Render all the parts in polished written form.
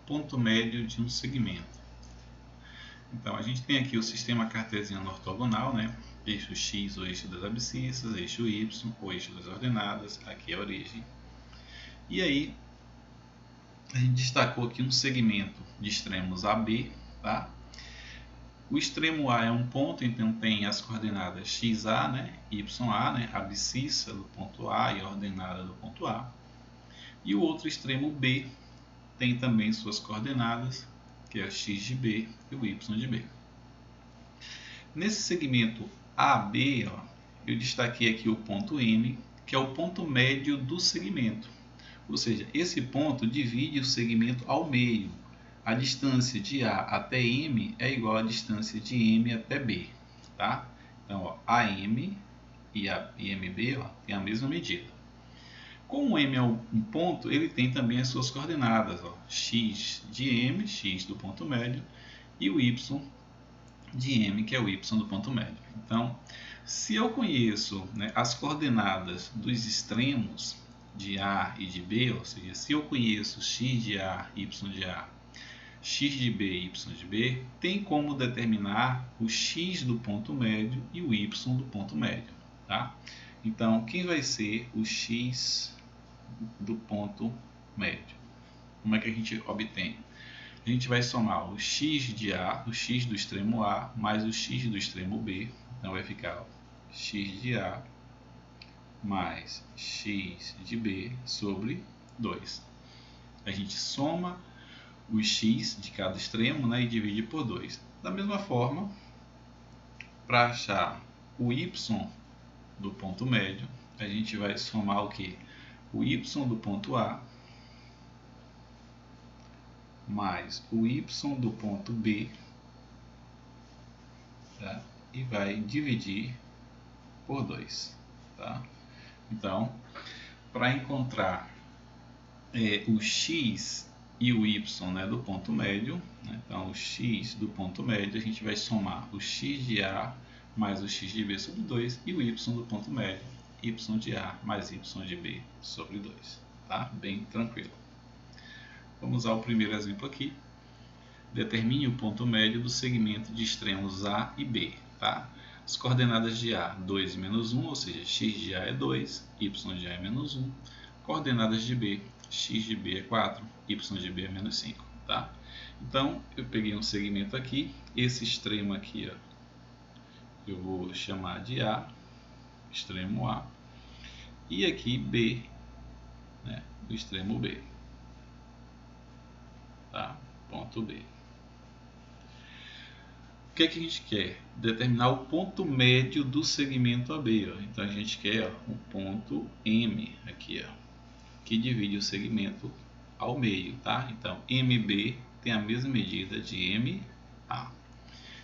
ponto médio de um segmento. Então, a gente tem aqui o sistema cartesiano ortogonal, né? Eixo x, o eixo das abscissas, eixo y, o eixo das ordenadas, aqui é a origem. E aí, a gente destacou aqui um segmento de extremos AB, tá? O extremo A é um ponto, então tem as coordenadas xa, né? Ya, né? A abscissa do ponto A e a ordenada do ponto A. E o outro extremo B tem também suas coordenadas, que é o x de B e o y de B. Nesse segmento AB, ó, eu destaquei aqui o ponto M, que é o ponto médio do segmento. Ou seja, esse ponto divide o segmento ao meio. A distância de A até M é igual à distância de M até B. Tá? Então, ó, AM e MB ó, tem a mesma medida. Como M é um ponto, ele tem também as suas coordenadas. Ó, x de M, x do ponto médio, e o y de M, que é o y do ponto médio. Então, se eu conheço, né, as coordenadas dos extremos de A e de B, ou seja, se eu conheço x de A, y de A, x de B e y de B, tem como determinar o x do ponto médio e o y do ponto médio. Tá? Então, quem vai ser o x do ponto médio? Como é que a gente obtém? A gente vai somar o x de A, o x do extremo A, mais o x do extremo B. Então, vai ficar ó, x de A mais x de B sobre 2. A gente soma o x de cada extremo, né, e divide por 2. Da mesma forma, para achar o y do ponto médio, a gente vai somar o que? O y do ponto A mais o y do ponto B, tá? E vai dividir por 2. Tá? Então, para encontrar o x e o y, né, do ponto médio, né? Então o x do ponto médio a gente vai somar o x de A mais o x de B sobre 2 e o y do ponto médio, y de A mais y de B sobre 2. Tá? Bem tranquilo. Vamos usar o primeiro exemplo aqui. Determine o ponto médio do segmento de extremos A e B. Tá? As coordenadas de A, 2 e menos 1, ou seja, x de A é 2, y de A é menos 1. Coordenadas de B, x de B é 4, y de B é menos 5. Tá? Então, eu peguei um segmento aqui, esse extremo aqui, ó, eu vou chamar de A, extremo A, e aqui B, né, do extremo B. Tá? Ponto B. O que é que a gente quer? Determinar o ponto médio do segmento AB. Ó. Então, a gente quer o ponto M aqui, ó, que divide o segmento ao meio. Tá? Então, MB tem a mesma medida de MA.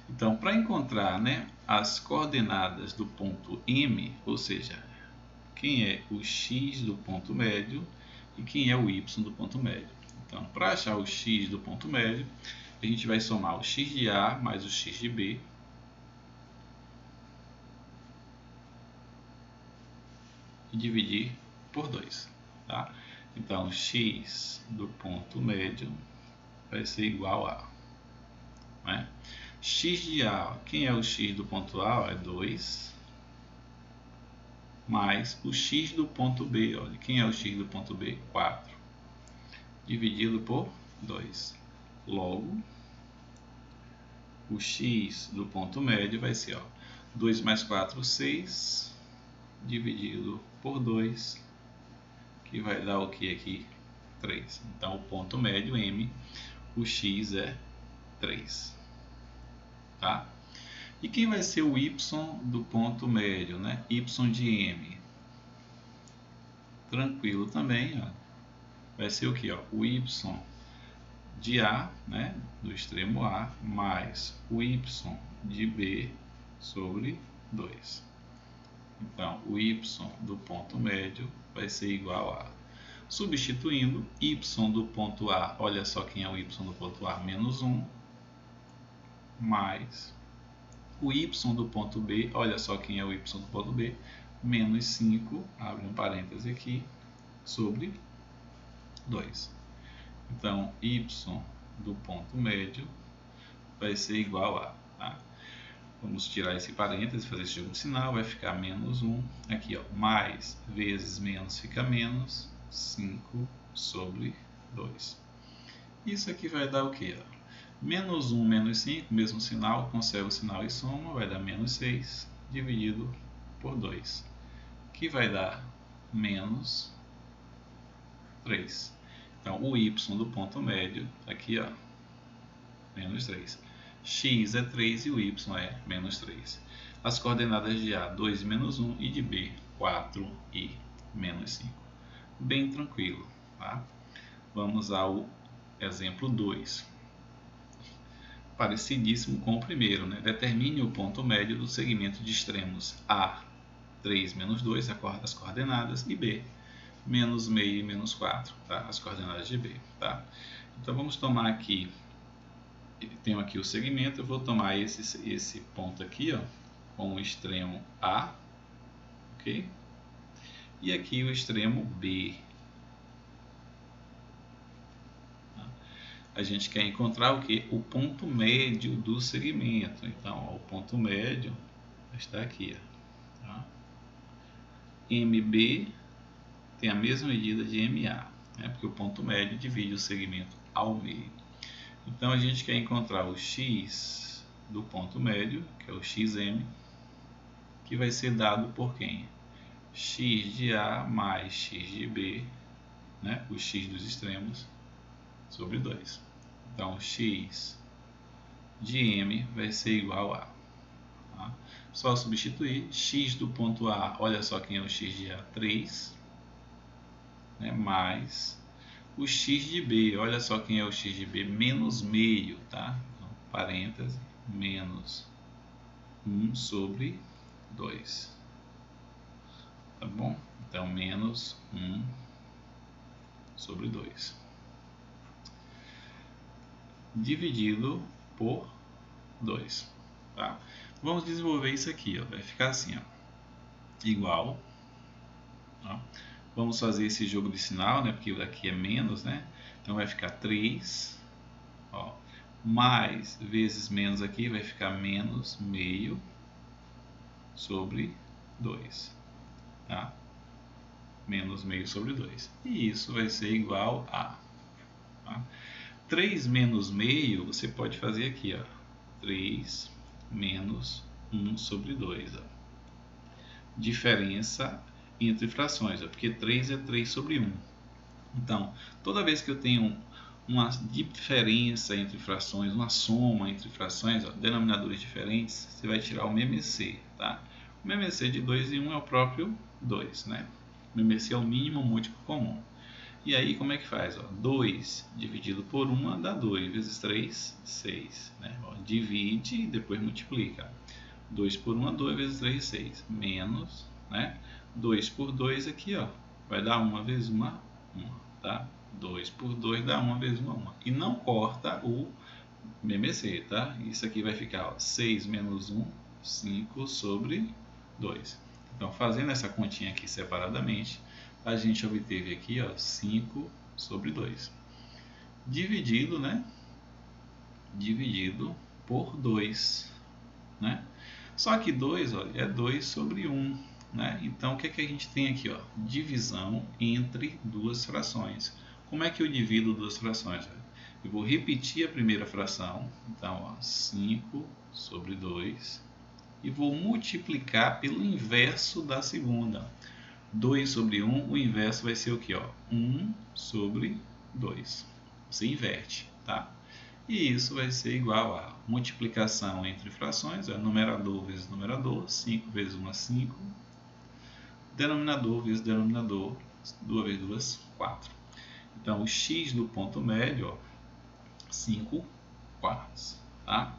Então, para encontrar, né, as coordenadas do ponto M, ou seja, quem é o x do ponto médio e quem é o y do ponto médio. Então, para achar o x do ponto médio, a gente vai somar o x de A mais o x de B. E dividir por 2. Tá? Então, x do ponto médio vai ser igual a... Né? X de A, quem é o x do ponto A? É 2. Mais o x do ponto B. Olha, quem é o x do ponto B? 4. Dividido por 2. Logo, o x do ponto médio vai ser ó, 2 mais 4, 6, dividido por 2, que vai dar o que aqui? 3. Então, o ponto médio M, o x é 3. Tá? E quem vai ser o y do ponto médio, né? Y de M. Tranquilo também, ó. Vai ser o que? O y de A, né, do extremo A, mais o y de B sobre 2. Então, o y do ponto médio vai ser igual a, substituindo, y do ponto A, olha só quem é o y do ponto A, menos 1, mais o y do ponto B, olha só quem é o y do ponto B, menos 5, abre um parêntese aqui, sobre 2. Então, y do ponto médio vai ser igual a, tá? Vamos tirar esse parênteses, fazer esse jogo de sinal, vai ficar menos 1. Aqui, ó, mais vezes menos fica menos 5 sobre 2. Isso aqui vai dar o quê? Menos 1 menos 5, mesmo sinal, conserva o sinal e soma, vai dar menos 6 dividido por 2, que vai dar menos 3. Então, o y do ponto médio, aqui, ó, menos 3. X é 3 e o y é menos 3. As coordenadas de A, 2 e menos 1, e de B, 4 e menos 5. Bem tranquilo, tá? Vamos ao exemplo 2. Parecidíssimo com o primeiro, né? Determine o ponto médio do segmento de extremos A, 3 menos 2, as coordenadas, e B, menos meio e menos 4, tá? As coordenadas de B, tá? Então vamos tomar aqui, tenho aqui o segmento, eu vou tomar esse ponto aqui, ó, com o extremo A, ok? E aqui o extremo B. Tá? A gente quer encontrar o que? O ponto médio do segmento. Então, ó, o ponto médio está aqui, ó, tá? MB tem a mesma medida de MA, né? Porque o ponto médio divide o segmento ao meio. Então a gente quer encontrar o x do ponto médio, que é o xm, que vai ser dado por quem? X de A mais x de B, né? O x dos extremos, sobre 2. Então x de m vai ser igual a, tá? Só substituir, x do ponto A, olha só quem é o x de A, 3, né? Mais o x de B, olha só quem é o x de B, menos meio, tá? Então, parêntese, menos 1 sobre 2, tá bom? Então, menos 1 sobre 2, dividido por 2, tá? Vamos desenvolver isso aqui, ó. Vai ficar assim, ó, igual, ó. Vamos fazer esse jogo de sinal, né? Porque aqui é menos, né? Então vai ficar 3, ó, mais vezes menos aqui vai ficar menos meio sobre 2, tá? Menos meio sobre 2. E isso vai ser igual a, tá? 3 menos meio, você pode fazer aqui, ó, 3 menos 1 sobre 2, ó. Diferença entre frações, ó, porque 3 é 3 sobre 1. Então, toda vez que eu tenho uma diferença entre frações, uma soma entre frações, ó, denominadores diferentes, você vai tirar o MMC, tá? O MMC de 2 e 1 é o próprio 2, né? O MMC é o mínimo múltiplo comum. E aí, como é que faz? Ó, 2 dividido por 1 dá 2, vezes 3, 6. Né? Ó, divide e depois multiplica. 2 por 1 é 2, vezes 3, 6. Menos, né? 2 por 2 aqui, ó, vai dar 1 vezes 1, 1. Tá? 2 por 2 dá 1 vezes 1, 1. E não corta o MMC, tá? Isso aqui vai ficar, ó, 6 menos 1, 5 sobre 2. Então, fazendo essa continha aqui separadamente, a gente obteve aqui, ó, 5 sobre 2. Dividido, né? Dividido por 2, né? Só que 2, olha, é 2 sobre 1, né? Então, o que é que a gente tem aqui, ó? Divisão entre duas frações. Como é que eu divido duas frações? Eu vou repetir a primeira fração, então, ó, 5 sobre 2, e vou multiplicar pelo inverso da segunda. 2 sobre 1, o inverso vai ser o que? 1 sobre 2. Você inverte, tá? E isso vai ser igual a multiplicação entre frações, numerador vezes numerador, 5 vezes 1 é 5, denominador vezes denominador, 2 vezes 2, 4. Então, o x do ponto médio, ó, 5 quartos, tá?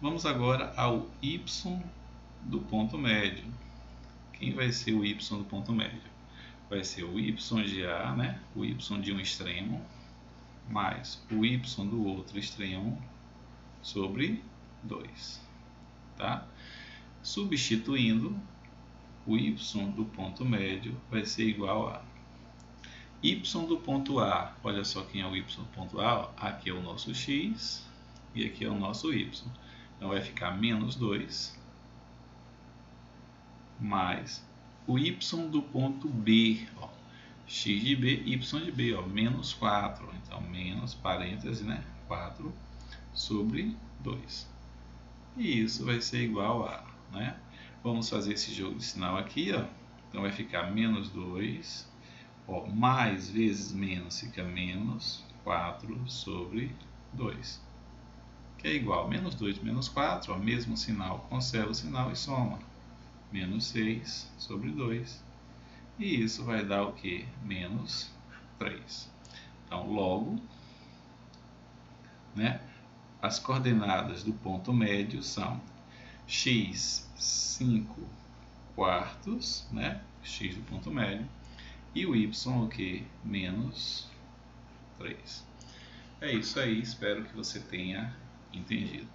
Vamos agora ao y do ponto médio. Quem vai ser o y do ponto médio? Vai ser o y de A, né? O y de um extremo, mais o y do outro extremo, sobre 2. Tá? Substituindo, o y do ponto médio vai ser igual a y do ponto A, olha só quem é o y do ponto A, aqui é o nosso x e aqui é o nosso y. Então vai ficar menos 2 mais o y do ponto B, ó, x de B, y de B, ó, menos 4. Então menos, parêntese, né, 4 sobre 2. E isso vai ser igual a, né? Vamos fazer esse jogo de sinal aqui, ó. Então vai ficar menos 2, ó, mais vezes menos fica menos 4 sobre 2. Que é igual a menos 2 menos 4, ó, mesmo sinal, conserva o sinal e soma. Menos 6 sobre 2. E isso vai dar o que? Menos 3. Então, logo, né, as coordenadas do ponto médio são x 5 quartos, né, x do ponto médio, e o y o que? Menos 3. É isso aí, espero que você tenha entendido.